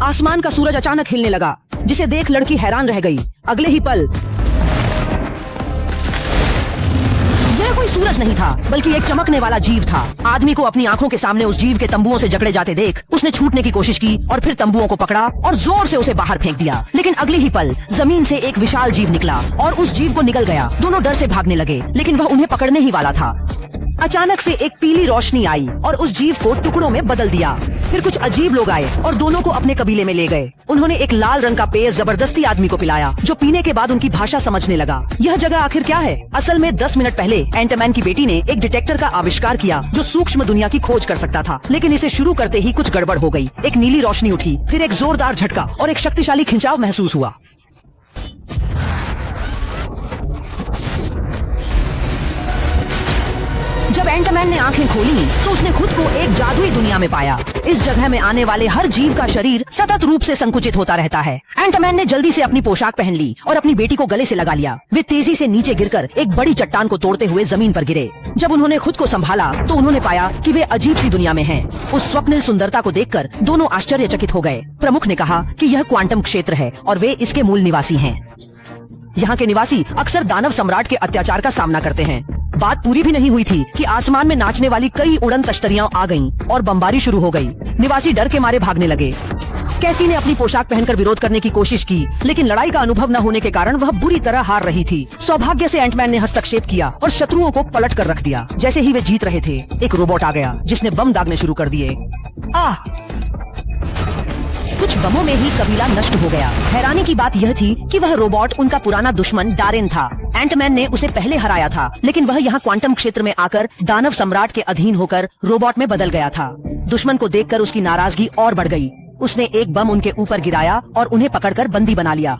आसमान का सूरज अचानक हिलने लगा, जिसे देख लड़की हैरान रह गई। अगले ही पल यह कोई सूरज नहीं था, बल्कि एक चमकने वाला जीव था। आदमी को अपनी आंखों के सामने उस जीव के तंबुओं से जकड़े जाते देख उसने छूटने की कोशिश की और फिर तंबुओं को पकड़ा और जोर से उसे बाहर फेंक दिया। लेकिन अगले ही पल जमीन से एक विशाल जीव निकला और उस जीव को निगल गया। दोनों डर से भागने लगे, लेकिन वह उन्हें पकड़ने ही वाला था। अचानक से एक पीली रोशनी आई और उस जीव को टुकड़ों में बदल दिया। फिर कुछ अजीब लोग आए और दोनों को अपने कबीले में ले गए। उन्होंने एक लाल रंग का पेय जबरदस्ती आदमी को पिलाया, जो पीने के बाद उनकी भाषा समझने लगा। यह जगह आखिर क्या है? असल में 10 मिनट पहले एंटमैन की बेटी ने एक डिटेक्टर का आविष्कार किया जो सूक्ष्म दुनिया की खोज कर सकता था, लेकिन इसे शुरू करते ही कुछ गड़बड़ हो गई। एक नीली रोशनी उठी, फिर एक जोरदार झटका और एक शक्तिशाली खिंचाव महसूस हुआ। जब एंटमैन ने आंखें खोली तो उसने खुद को एक जादुई दुनिया में पाया। इस जगह में आने वाले हर जीव का शरीर सतत रूप से संकुचित होता रहता है। एंटमैन ने जल्दी से अपनी पोशाक पहन ली और अपनी बेटी को गले से लगा लिया। वे तेजी से नीचे गिरकर एक बड़ी चट्टान को तोड़ते हुए जमीन पर गिरे। जब उन्होंने खुद को संभाला तो उन्होंने पाया कि वे अजीब सी दुनिया में हैं। उस स्वप्निल सुंदरता को देखकर दोनों आश्चर्यचकित हो गए। प्रमुख ने कहा कि यह क्वांटम क्षेत्र है और वे इसके मूल निवासी हैं। यहाँ के निवासी अक्सर दानव सम्राट के अत्याचार का सामना करते हैं। बात पूरी भी नहीं हुई थी कि आसमान में नाचने वाली कई उड़न तश्तरियां आ गईं और बमबारी शुरू हो गई। निवासी डर के मारे भागने लगे। कैसी ने अपनी पोशाक पहनकर विरोध करने की कोशिश की, लेकिन लड़ाई का अनुभव न होने के कारण वह बुरी तरह हार रही थी। सौभाग्य से एंटमैन ने हस्तक्षेप किया और शत्रुओं को पलट कर रख दिया। जैसे ही वे जीत रहे थे, एक रोबोट आ गया जिसने बम दागने शुरू कर दिए। कुछ बमों में ही कबीला नष्ट हो गया। हैरानी की बात यह थी कि वह रोबोट उनका पुराना दुश्मन डारेन था। एंटमैन ने उसे पहले हराया था, लेकिन वह यहाँ क्वांटम क्षेत्र में आकर दानव सम्राट के अधीन होकर रोबोट में बदल गया था। दुश्मन को देखकर उसकी नाराजगी और बढ़ गई। उसने एक बम उनके ऊपर गिराया और उन्हें पकड़कर बंदी बना लिया।